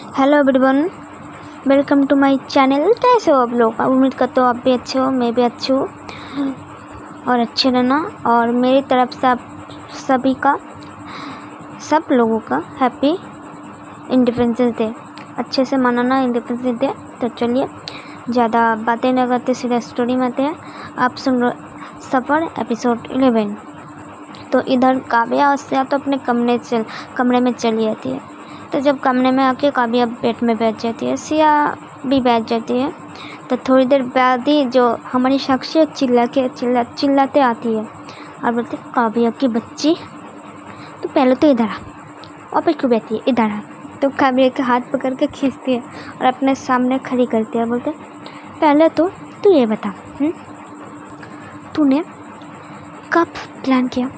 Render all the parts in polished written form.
Hello everyone, welcome to my channel. कैसे हो आप लोग? उम्मीद करता हूँ आप भी अच्छे हो, मैं भी अच्छी हूँ और अच्छे रहना। और मेरी तरफ से आप सभी का, सब लोगों का हैप्पी इंडिपेंडेंस डे। अच्छे से मनाना इंडिपेंडेंस डे। तो चलिए ज़्यादा बातें न करते सीधा स्टोरी में आते हैं। आप सुन रहे सफ़र एपिसोड 11। तो इधर काव्या और सिया तो अपने कमरे में चली जाती है। तो जब कमरे में आके काव्या बेड में बैठ जाती है, सिया भी बैठ जाती है। तो थोड़ी देर बाद ही जो हमारी साक्षी चिल्लाते आती है और बोलते, काव्या की बच्ची, तो पहले तो इधर आ, और फिर क्यों बैठी है, इधर आ। तो काव्या के हाथ पकड़ के खींचती है और अपने सामने खड़ी करती है। बोलते, पहले तो तू ये बता, तूने कब प्लान किया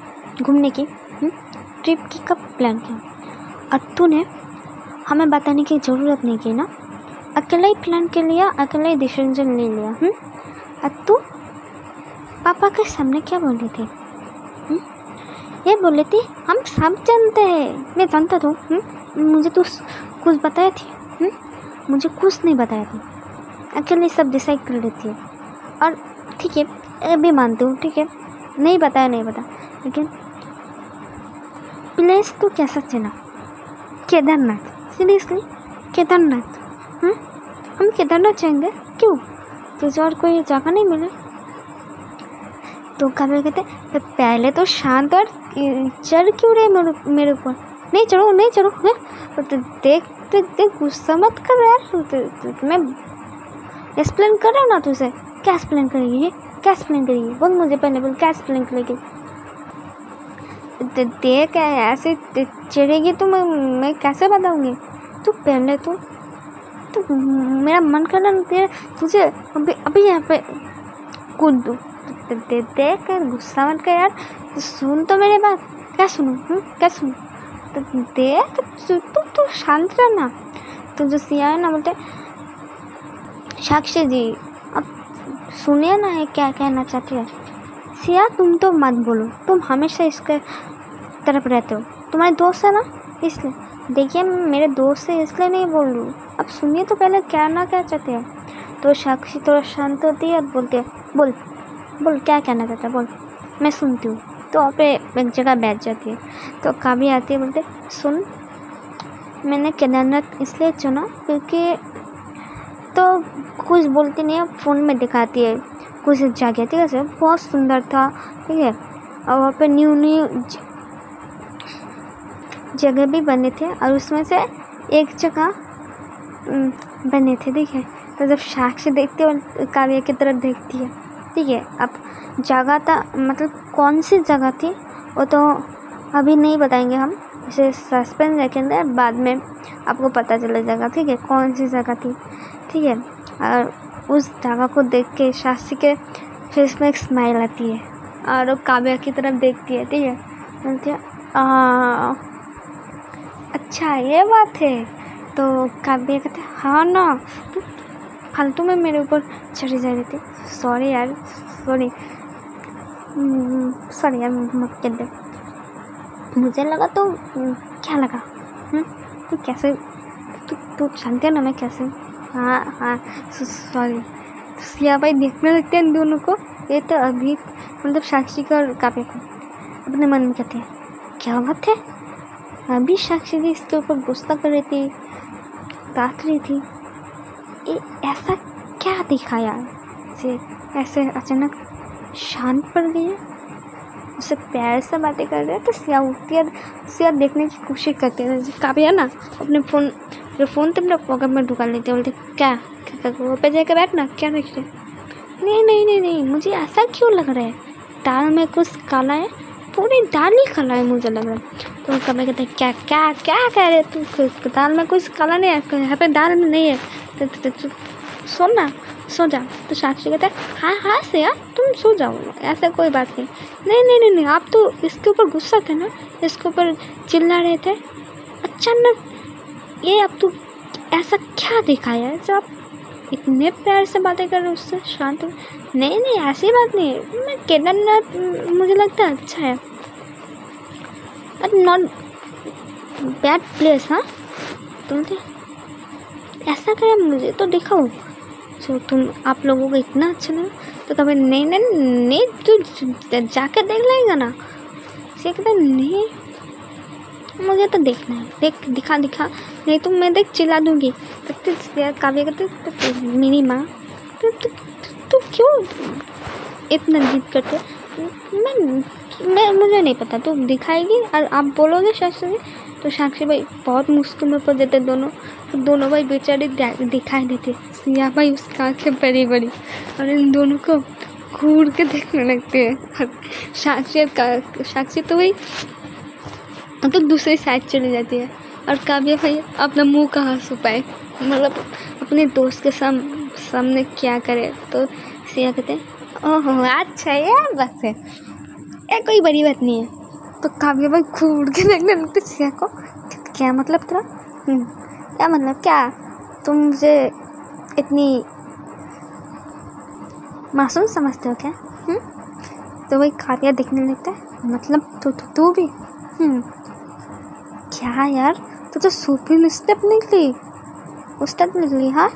घूमने की, ट्रिप की कब प्लान किया? और तूने हमें बताने की ज़रूरत नहीं की ना, अकेला ही प्लान कर लिया, अकेला ही डिसीजन ले लिया। और तू पापा के सामने क्या बोल रही थी? ये बोल रही थी हम सब जानते हैं, मैं जानता था। मुझे तू कुछ बताया थी? मुझे कुछ नहीं बताया थी, अकेले सब डिसाइड कर लेती है। और ठीक है, ये भी मानती हूँ, ठीक है, नहीं बताया, लेकिन प्लेस तो कैसा चला? केदारनाथ। सीरियसली केदारनाथ? हम केदारनाथ जाएंगे? क्यों, तुझे और कोई जगह नहीं मिले? तो काव्या कहते, तो पहले तो शांत और चढ़ क्यों रहे मेरे ऊपर? नहीं चढ़ो। तो देख गुस्सा मत कर यार। मैं एक्सप्लेन कर रहा हूँ ना तुझे। क्या एक्सप्लेन करेगी? बोल मुझे पहले, बोल क्या एक्सप्लेन करेगी? देख ऐसे चिढ़ेगी तो मैं कैसे बताऊंगी? तू पहले तो मेरा मन कर रहा तुझे अभी यहाँ पे कूद दूँ। देख गुस्सा मत कर यार, सुन तो मेरी बात। क्या सुनूं? तो देख तू शांत रहना। तो जो सिया है ना, बोलते, साक्षी जी अब सुनिए ना, ये क्या कहना चाहती है। सिया तुम तो मत बोलो, तुम हमेशा इसके तरफ रहते हो, तुम्हारे दोस्त है ना इसलिए। देखिए मेरे दोस्त से इसलिए नहीं बोल रही हूँ, अब सुनिए तो पहले क्या चाहते हैं। तो साक्षी थोड़ा शांत होती है और बोलती है, बोल क्या कहना चाहता है, बोल मैं सुनती हूँ। तो वहाँ पे एक जगह बैठ जाती है। तो काव्या आती है, बोलते, सुन, मैंने केदारनाथ इसलिए चुना क्योंकि, तो कुछ बोलती नहीं है, फ़ोन में दिखाती है कुछ जगह, ठीक है, बहुत सुंदर था, ठीक है। और वहाँ पे न्यू जगह भी बने थे और उसमें से एक जगह बने थे, ठीक है। तो जब साक्षी देखती है और काव्या की तरफ देखती है, ठीक है। अब जगह था, मतलब कौन सी जगह थी वो तो अभी नहीं बताएंगे हम, इसे सस्पेंस रखेंगे, बाद में आपको पता चला जाएगा, ठीक है, कौन सी जगह थी, ठीक है। और उस जगह को देख के साक्षी के फेस में एक स्माइल आती है और वो काव्या की तरफ देखती है, ठीक है। बोलती है, अच्छा ये बात है। तो काव्या कहते, हाँ ना, तो फालतू में मेरे ऊपर चढ़ी जा रही थी। सॉरी यार मत कर दे। मुझे लगा तो क्या लगा? तू कैसे, तू जानते हो ना मैं कैसे? हाँ सॉरी। सिया भाई देखने लगते हैं इन दोनों को। ये तो अभी मतलब साक्षी का और काव्या को अपने मन में कहते हैं, क्या बात है, अभी साक्षी जी इसके ऊपर गुस्सा कर रही थी, काट रही थी, ये ऐसा क्या दिखा यार, ऐसे अचानक शांत पड़ गई है, उससे प्यार से बातें कर रहे हैं। तो सिया उठती है, सिया देखने की कोशिश करती है। काव्या ना अपने फ़ोन तो अपने पॉकेट में ढुका लेते, बोलते, क्या वो पे जाकर बैठना, क्या देख रहे? नहीं, मुझे ऐसा क्यों लग रहा है, दाल में कुछ काला है, पूरी दाल ही काला है मुझे लग रहा है। तो कभी कहते हैं, क्या कह रहे तू, दाल में कुछ काला नहीं है, यहाँ पे दाल में नहीं है, तो सो जा। तो साक्षी कहते हैं, हाँ से यार तुम सो जाओ, ऐसा कोई बात नहीं, आप तो इसके ऊपर गुस्सा थे ना, इसके ऊपर चिल्ला रहे थे, अचानक ये अब तू ऐसा क्या देखा है जब आप इतने प्यार से बातें कर रहे हो उससे शांत? नहीं ऐसी बात नहीं है, मैं केदारनाथ मुझे लगता है अच्छा है, नॉट बैड प्लेस। हाँ तुम थे ऐसा क्या मुझे तो दिखाओ जो तुम आप लोगों को इतना अच्छा लगा। तो कभी नहीं नहीं नहीं तू जाकर देख लेगा ना। से कहता नहीं मुझे तो देखना है, देख दिखा नहीं तो मैं देख चिल्ला दूंगी। तो काव्य कहते मेरी माँ तो क्यों इतना जिद करते। मैं मुझे नहीं पता, तू दिखाएगी और आप बोलोगे साक्षी में तो साक्षी भाई बहुत मुश्किल में पड़ जाते दोनों भाई बेचारे दिखाई देते। सिया भाई उसकी आँखें बड़ी बड़ी और इन दोनों को घूर के देखने लगते हैं। साक्षी तो भाई तो दूसरी साइड चली जाती है और काव्य भाई अपना मुंह कहाँ छुपाए, मतलब अपने दोस्त के सामने क्या करे। तो सिया कहते ओहो अच्छा ये बस है, ये कोई बड़ी बात नहीं है। तो काव्य भाई घूर के देखने लगते सिया को। क्या मतलब तेरा? क्या मतलब क्या तुम मुझे इतनी मासूम समझते हो क्या? तो भाई काव्य देखने लगता है मतलब तू भी क्या यार तो सुपर स्टेप निकली। हाँ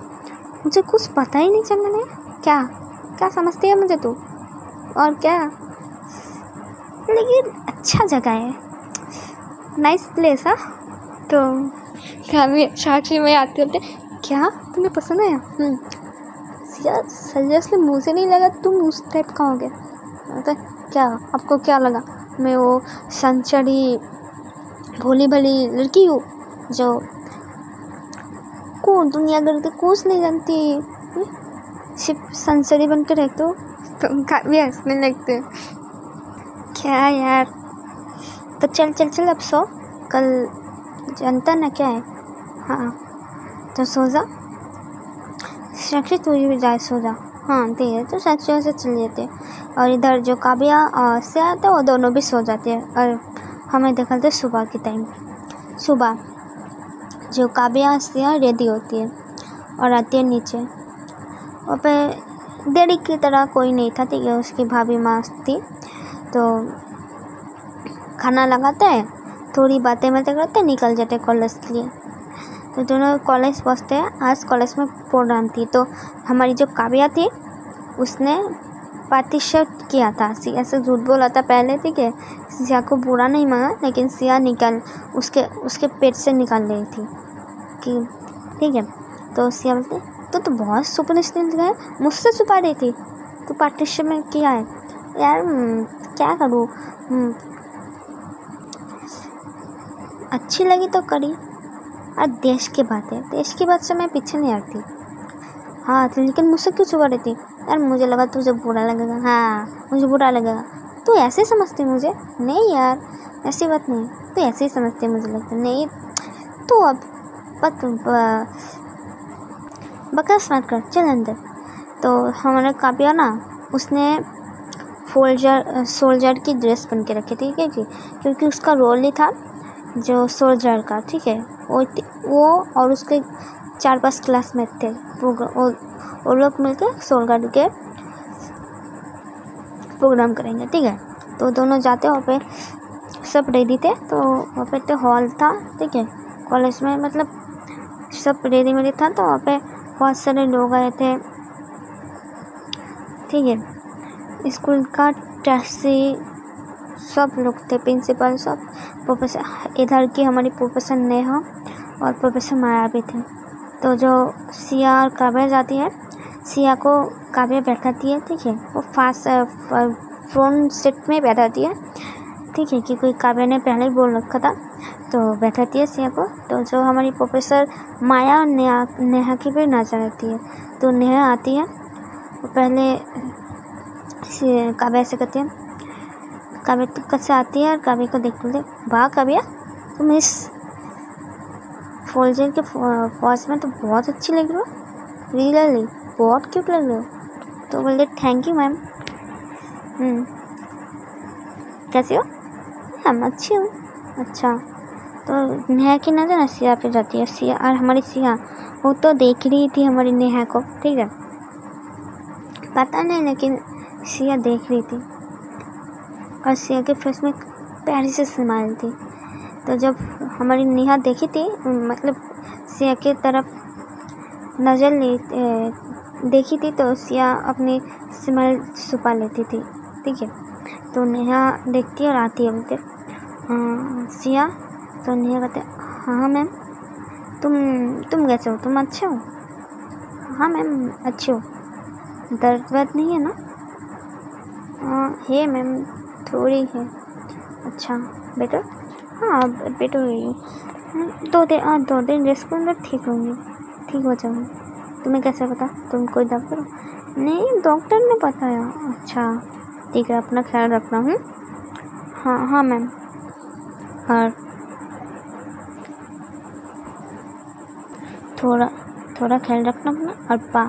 मुझे कुछ पता ही नहीं चल रहा है। क्या समझती है मुझे तू? और क्या, लेकिन अच्छा जगह है, नाइस प्लेस। हाँ तो काव्य साक्षी में आते होते क्या तुम्हें पसंद आया? यार सीरियसली मुझे नहीं लगा तुम उस टाइप का हो गया। तो क्या आपको क्या लगा मैं वो संचरी भोली भली लड़की हूँ जो को दुनिया भर के कुछ नहीं जानती, सिर्फ संसरी बनकर रहते हो? तुम काव्य हंसने लगते। क्या यार तो चल अब सो, कल जानता ना क्या है। हाँ तो सो जा साक्षी, तू भी जाए सो जा। हाँ ठीक है। तो साक्षी से चले जाते और इधर जो काव्या से आते वो दोनों भी सो जाते हैं और हमें दिखाते सुबह के टाइम। सुबह जो काव्या से रेडी होती है और आती है नीचे, और पे देरी की तरह कोई नहीं था, ठीक है। उसकी भाभी माँ थी तो खाना लगाते हैं, थोड़ी बातें करते निकल जाते कॉलेज के लिए। तो दोनों कॉलेज पहुँचते हैं। आज कॉलेज में प्रोग्राम थी तो हमारी जो काव्या थी उसने पार्टिसिपेट किया था। सिया से झूठ बोला था पहले, ठीक है। सिया को बुरा नहीं माना लेकिन सिया उसके पेट से निकाल रही थी कि ठीक है। तो सिया बोलते तो बहुत सुपरस्टिशियस है, मुझसे छुपा रही थी, तो पार्टिसिपेट किया है यार। क्या करूँ, अच्छी लगी तो करी। और देश की बात से मैं पीछे नहीं हटती। हाँ लेकिन मुझसे क्यों छुपा रही थी यार? मुझे लगा तुझे बुरा लगेगा। हाँ मुझे बुरा लगेगा, तू ऐसे समझती मुझे? नहीं यार ऐसी बात नहीं, तू ऐसे ही समझती मुझे लगता नहीं। तो अब बकवास मत कर, चल अंदर। तो हमारे काव्या ना उसने सोल्जर की ड्रेस पहन के रखी थी, ठीक है, क्योंकि उसका रोल ही था जो सोल्जर का, ठीक है। वो और उसके 4-5 क्लासमेट थे, वो लोग मिलकर सोल्जर के प्रोग्राम करेंगे, ठीक है। तो दोनों जाते वहाँ पे, सब रेडी थे। तो वहाँ पे तो हॉल था, ठीक है, कॉलेज में, मतलब सब रेडी था। तो वहाँ पे बहुत सारे लोग आए थे, ठीक है। स्कूल का ट्रस्टी सब लोग थे, प्रिंसिपल सब, प्रोफेसर इधर की हमारी प्रोफेसर नेहा और प्रोफेसर माया भी थे। तो जो सिया और काव्या जाती है, सिया को काव्या बैठाती है, ठीक है। वो फ्रंट सीट में बैठाती है, ठीक है, क्योंकि काव्या ने पहले ही बोल रखा था, तो बैठाती है सिया को। तो जो हमारी प्रोफेसर माया और नेहा की भी नजर आती है। तो नेहा आती है, वो पहले काव्या से कहती है, काव्या तू कैसे आती है? और काव्या को देख बोलते वाह काव्या तुम इस फोल्जर के फॉर्स में तो बहुत अच्छी लग रही हो, रियली बहुत क्यूट लग रही हो। तो बोलते थैंक यू मैम। कैसी हो? हम अच्छी हूँ। अच्छा। तो नेहा की नज़र ना सिया पे जाती है। सिया और हमारी सिया वो तो देख रही थी हमारी नेहा को, ठीक है, पता नहीं लेकिन सिया देख रही थी और सिया के फेस में प्यारी से स्माइल थी। तो जब हमारी नेहा देखी थी, मतलब सिया की तरफ नज़र देखी थी तो सिया अपनी स्मेल छुपा लेती थी। ठीक है, तो नेहा देखती और आती है, बोलते सिया। तो नेहा कहते हाँ मैम, तुम कैसे हो, तुम अच्छे हो? हाँ मैम अच्छे हो, दर्द वर्द नहीं है ना? है मैम, थोड़ी है। अच्छा बेटर? हाँ बेटर हो गई, 2 दिन रेस्ट करूँगा, ठीक होंगी, ठीक हो जाऊँगी। तुम्हें कैसे पता, तुम कोई डॉक्टर हो? नहीं, डॉक्टर ने बताया। अच्छा ठीक है, अपना ख्याल रखना। हाँ मैम। और थोड़ा ख्याल रखना अपना।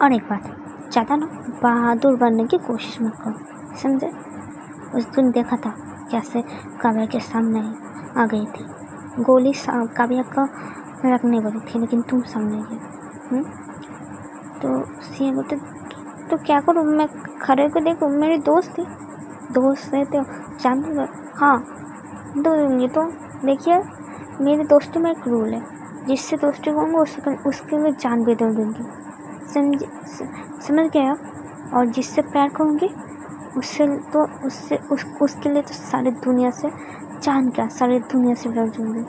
और एक बात, ज़्यादा ना बहादुर बनने की कोशिश मत करो, समझे? उस दिन देखा था कैसे काव्या के सामने आ गई थी, गोली काव्या का रखने वाली थी, लेकिन तुम सामने गए। तो सीएम बोलते तो क्या करूँ, मैं खड़े को देखो, मेरी दोस्त थी, दोस्त है तो जान दूँगा। हाँ दो दूँगी, तो देखिए मेरी दोस्ती में एक रूल है, जिससे दोस्ती कहूँगा उसके लिए जान भी दे दूँगी, समझ गए आप? और जिससे प्यार करूँगी उसके लिए तो सारी दुनिया से जान क्या, सारी दुनिया से लड़ दूँगी।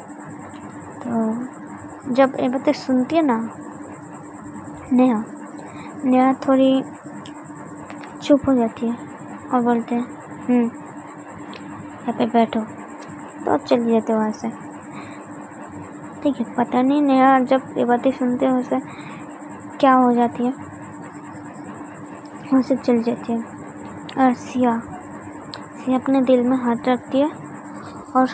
तो जब ये बातें सुनती है ना नेहा थोड़ी चुप हो जाती है और बोलते हैं यहाँ पे बैठो, तो चली जाते वहाँ से। ठीक है, पता नहीं नेहा जब ये बातें सुनते हैं उसे क्या हो जाती है, उसे चली जाती है। और सिया अपने दिल में हाथ रखती है और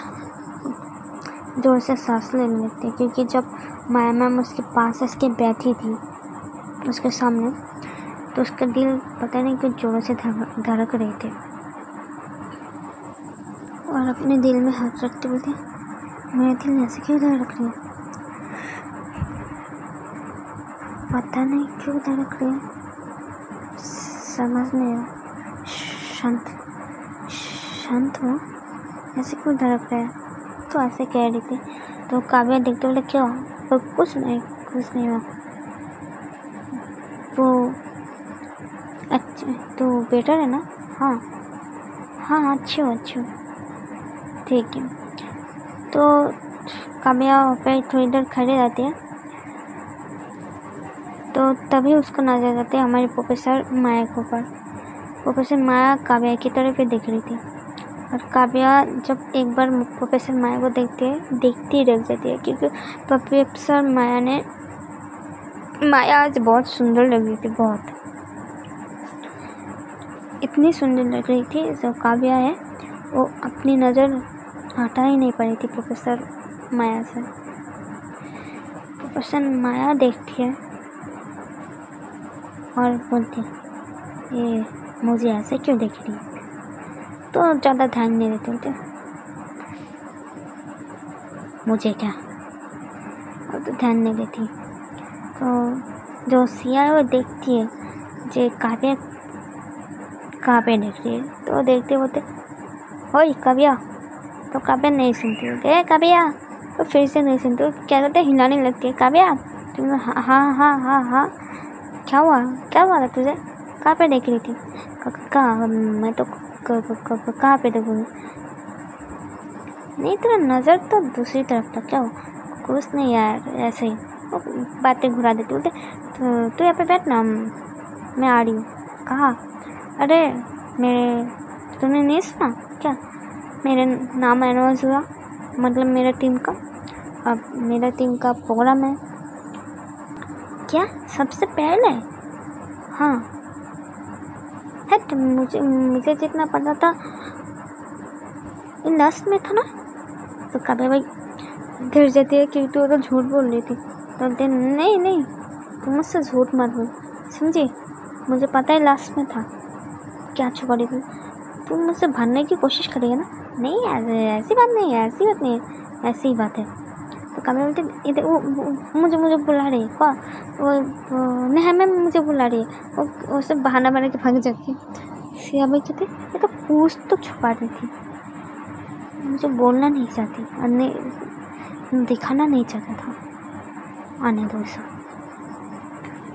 जोर से सांस लेने लगती है, क्योंकि जब माया मैम उसके पास इसके बैठी थी उसके सामने, तो उसका दिल पता नहीं क्यों जोरों से धड़क रहे थे। और अपने दिल में हाथ रखते बोलते मेरे दिल ऐसे क्यों धड़क रही है, पता नहीं क्यों धड़क रही है, समझ नहीं आया। शांत हो, ऐसे क्यों धड़क रहा है? तो ऐसे कह रही थी। तो काव्या देखते बोले क्या हुआ? तो कुछ नहीं हुआ। तो अच्छा, तो बेटर है ना? हाँ अच्छी हो। ठीक है, तो काव्या पे थोड़ी देर खड़े रहती है, तो तभी उसको नजर आते हैं हमारे प्रोफेसर माया के ऊपर। प्रोफेसर माया काव्या की तरफ देख रही थी, और काव्या जब एक बार प्रोफेसर माया को देखती रह जाती है, क्योंकि प्रोफेसर माया आज बहुत सुंदर लग रही थी, बहुत इतनी सुंदर लग रही थी। जो काव्या है वो अपनी नज़र हटा ही नहीं पा रही थी प्रोफेसर माया से। प्रोफेसर माया देखती है और बोलती है ये मुझे ऐसे क्यों देख रही है, तो ज़्यादा ध्यान नहीं देते होते, मुझे क्या, और तो ध्यान नहीं देती। तो जो सिया है वो देखती है जो काव्या देख रही है, तो देखते बोलते ओए काव्या, तो काव्या नहीं सुनती, बोलते काव्या, तो फिर से नहीं सुनती, तो क्या करते हिलाने लगती है, काव्या तुम हाँ क्या हुआ था तुझे, कहाँ पे देख रही थी? कहाँ, मैं तो कहाँ पे देखूँगी, नहीं तेरा नज़र तो दूसरी तरफ था, क्या हुआ? कुछ नहीं यार, ऐसे ही बातें घुरा देती, बोलते तू यहाँ पे बैठ ना, मैं आ रही हूँ। कहाँ? अरे तुमने नहीं सुना क्या, मेरे नाम अनाउंस हुआ, मतलब मेरा टीम का, अब मेरा टीम का प्रोग्राम है। क्या सबसे पहले? हाँ है, मुझे जितना पता था लास्ट में था ना। तो काव्या भाई गिर जाती है क्योंकि तू तो झूठ बोल रही थी, तो बोलते नहीं तुम मुझसे झूठ मत बोल, समझी, मुझे पता है लास्ट में था। क्या छुपा रही थी, तुम मुझसे भरने की कोशिश करेगा ना? नहीं ऐसी बात नहीं है, ऐसी ही बात है। तो काव्या बोलती इधर वो मुझे बुला रही है, क्या वो नेहा मैम मुझे बुला रही है, वो सब बहाना बना के भाग जाती है। सिया भाई कहते ये तो पूछ तो छुपा रही थी, मुझे बोलना नहीं चाहती और दिखाना नहीं चाहता था, आने दो इसे।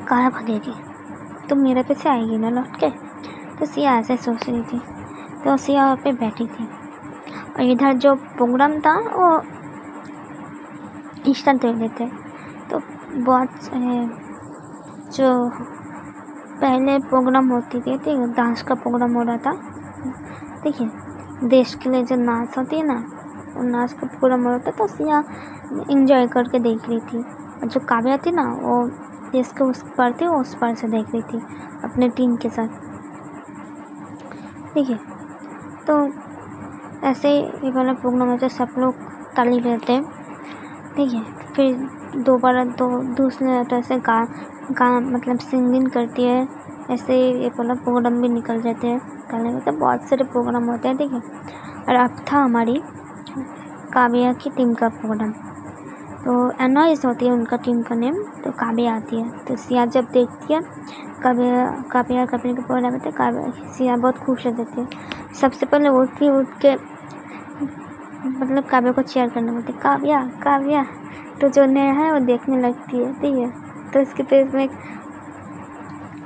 कहाँ भागेगी, तो मेरे पे से आएगी ना लौट के। तो सिया ऐसे सोच रही थी। तो सिया वहाँ पे बैठी थी और इधर जो प्रोग्राम था वो इंस्टेंट दे देते। तो बहुत जो पहले प्रोग्राम होती थी, ठीक है, डांस का प्रोग्राम हो रहा था, देखिए, देश के लिए जो नाच होती है ना, वो नाच का प्रोग्राम हो रहा था। तो सिया इंजॉय करके देख रही थी। और जो काव्या थी ना, वो देश के उस पार थी, वो उस पार से देख रही थी अपने टीम के साथ, ठीक है। तो ऐसे ये वाला प्रोग्राम होता है, सब लोग ताली लेते हैं, ठीक है। फिर दोबारा दूसरे ऐसे गा मतलब सिंगिंग करती है, ऐसे ये वाला प्रोग्राम भी निकल जाते हैं गाने में। तो बहुत सारे प्रोग्राम होते हैं, ठीक है। और अब था हमारी काव्या की टीम का प्रोग्राम। तो एनॉइस होती है उनका टीम का नेम, तो काव्या आती है। तो सिया जब देखती है काव्या के प्रोग्राम में, तो सिया बहुत खुश हो जाती है। सबसे पहले उठ के मतलब काव्या को चेयर करने बोलती, काव्या। तो जो नया है वो देखने लगती है, ठीक है। तो इसके फेस में एक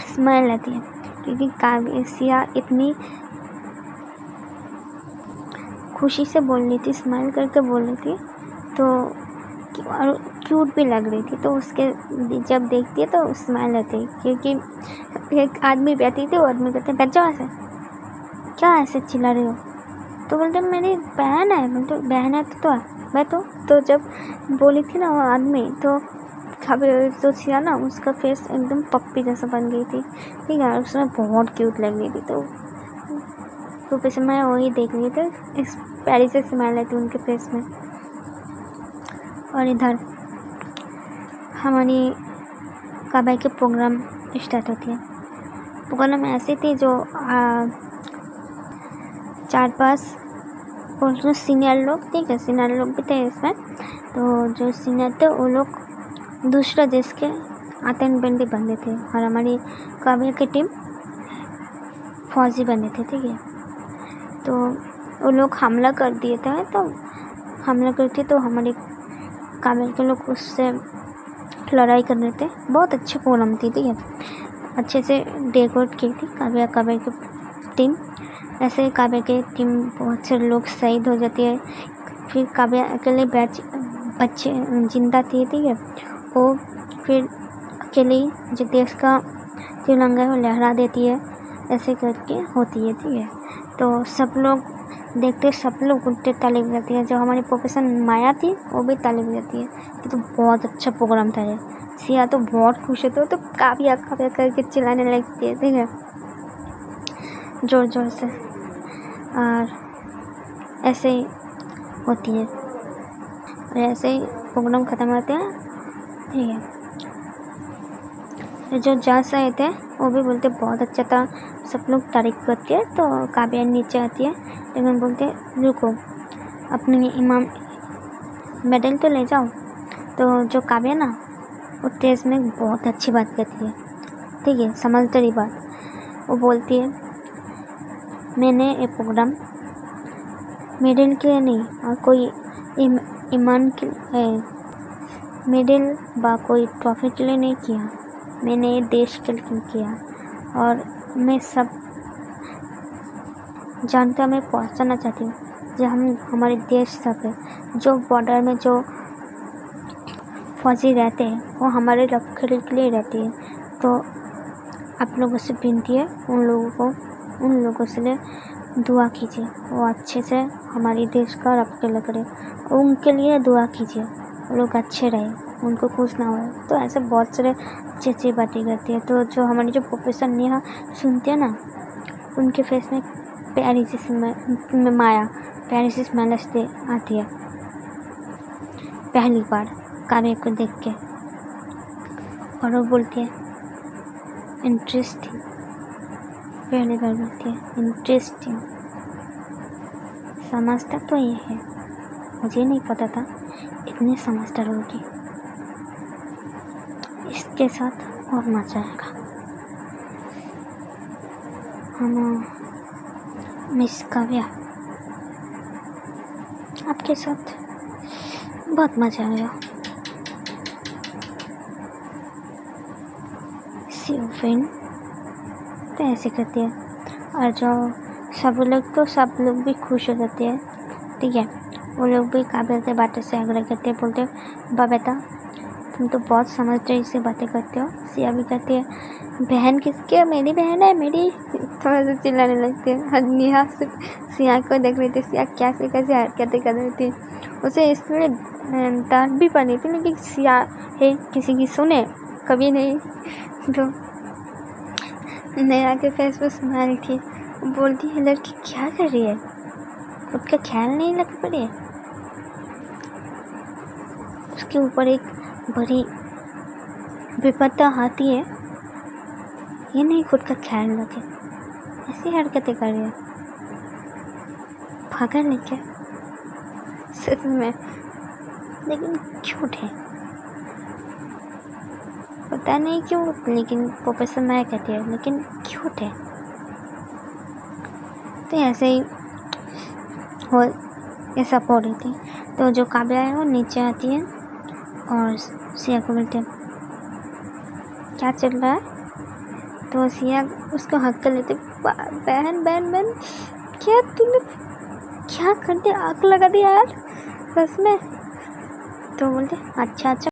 स्माइल आती है, क्योंकि सिया इतनी खुशी से बोल रही थी, स्माइल करके बोल रही थी, तो और क्यूट भी लग रही थी। तो उसके जब देखती है तो स्माइल आती है, क्योंकि एक आदमी बैठी थी, वो आदमी कहते बैठ जाओ, ऐसे क्या ऐसे चिल्ला रहे हो। तो बोलते मेरी बहन है, मतलब बहन है तो बैठो। तो जब बोली थी ना वो आदमी, तो जो सिया ना, उसका फेस एकदम पप्पी जैसा बन गई थी, ठीक है। उसमें बहुत क्यूट लग रही थी। तो फिर मैं वही देख रही थी, इस प्यारी से स्माइल आई थी उनके फेस में। और इधर हमारी काव्या के प्रोग्राम स्टार्ट होती है। प्रोग्राम ऐसी थी जो 4-5 सीनियर लोग, ठीक है, सीनियर लोग भी थे इसमें। तो जो सीनियर थे वो लोग दूसरा देश के आतंकवादी बंदे थे, और हमारी काव्या की टीम फौजी बने थे, ठीक है। तो वो लोग हमला कर दिए थे, तो हमला करते तो हमारी काव्या के लोग उससे लड़ाई कर रहे थे। बहुत अच्छी प्रोग्राम थी, ठीक है, अच्छे से डेकोरेट की थी काव्या की टीम। ऐसे काव्या की टीम बहुत से लोग शहीद हो जाती है। फिर काव्या अकेले बच्चे जिंदा थी, ठीक है। वो फिर अकेले जो देश का तिरंगा है वो लहरा देती है, ऐसे करके होती है, ठीक है। तो सब लोग देखते, सब लोग उल्टे ताली बजाती है। जो हमारी प्रोफेसर माया थी वो भी ताली बजाती है। ये तो बहुत अच्छा प्रोग्राम था ये। सिया तो बहुत खुश है, तो काव्या करके चिल्लाने लगती है, ठीक है, जोर जोर से। और ऐसे ही होती है, और ऐसे ही प्रोग्राम ख़त्म होते हैं, ठीक है। जो जज आए थे वो भी बोलते बहुत अच्छा था, सब लोग तारीफ करते हैं। तो काव्या नीचे आती है, लेकिन बोलते रुको, अपने इमाम मेडल तो ले जाओ। तो जो काव्या ना, वो तेज में बहुत अच्छी बात कहती है, ठीक है, समझदारी बात। वो बोलती है मैंने ये प्रोग्राम मेडल के लिए नहीं, और कोई ईमान के मेडल बा कोई ट्रॉफी के लिए नहीं किया, मैंने ये देश के लिए किया। और मैं सब जानता मैं पहुंचाना चाहती हूँ, जो हमारे देश सब है, जो बॉर्डर में जो फौजी रहते हैं वो हमारे रक्षा के लिए रहती है। तो आप लोगों से विनती है, उन लोगों से दुआ कीजिए, वो अच्छे से हमारी देश का रक्षा करें, उनके लिए दुआ कीजिए, वो लोग अच्छे रहे, उनको कुछ ना हो। तो ऐसे बहुत सारे अच्छी बातें करती है। तो जो हमारी जो प्रोफेसर नेहा सुनते हैं ना, उनके फेस में प्यारी सी माया प्यारी सी स्माइल आती है पहली बार काव्या को देख के। और वो बोलती है इंटरेस्टिंग, पहली बार बोलती है इंटरेस्टिंग। समझता तो ये है, मुझे नहीं पता था इतनी समझदार होगी। इसके साथ और मजा आएगा। हम मिस काव्या, आपके साथ बहुत मजा आया। कैसी हो फ्रेंड? तो ऐसे करती है। और जो सब लोग भी खुश हो जाते हैं, ठीक है। वो लोग भी काबिल से बातों से आग्रह करते हैं, बोलते हैं वाह बेटा तुम तो बहुत समझदारी से बातें करते हो। सिया भी कहती है बहन किसकी है? मेरी बहन है मेरी। थोड़ा सा चिल्लाने लगती है। नेहा सिर्फ सिया को देख रही थी, सिया कैसे कैसे हरकतें कर रही थी। उसे इसलिए डांट भी पड़ी थी, लेकिन सिया है किसी की सुने कभी नहीं। तो नेहा के फेस पर स्माइल थी। बोलती है लड़की क्या कर रही है? खुद का ख्याल नहीं रख पड़ी है? उसके ऊपर एक बड़ी विपत्ता आती है, ये नहीं खुद का ख्याल रखे, ऐसी हरकतें कर रही है। पागल नहीं क्या सच में? लेकिन क्यूट है, पता नहीं क्यों, लेकिन प्रोफेसर मैं कहती है लेकिन क्यूट है। तो ऐसे ही वो ये सब हो रही थी। तो जो काव्या है वो नीचे आती है और सिया को बोलते हैं क्या चल रहा है? तो सिया उसको हक कर लेते, बहन बहन बहन क्या तूने क्या कर दिया, आग लगा दी यार सच में। तो बोलते अच्छा अच्छा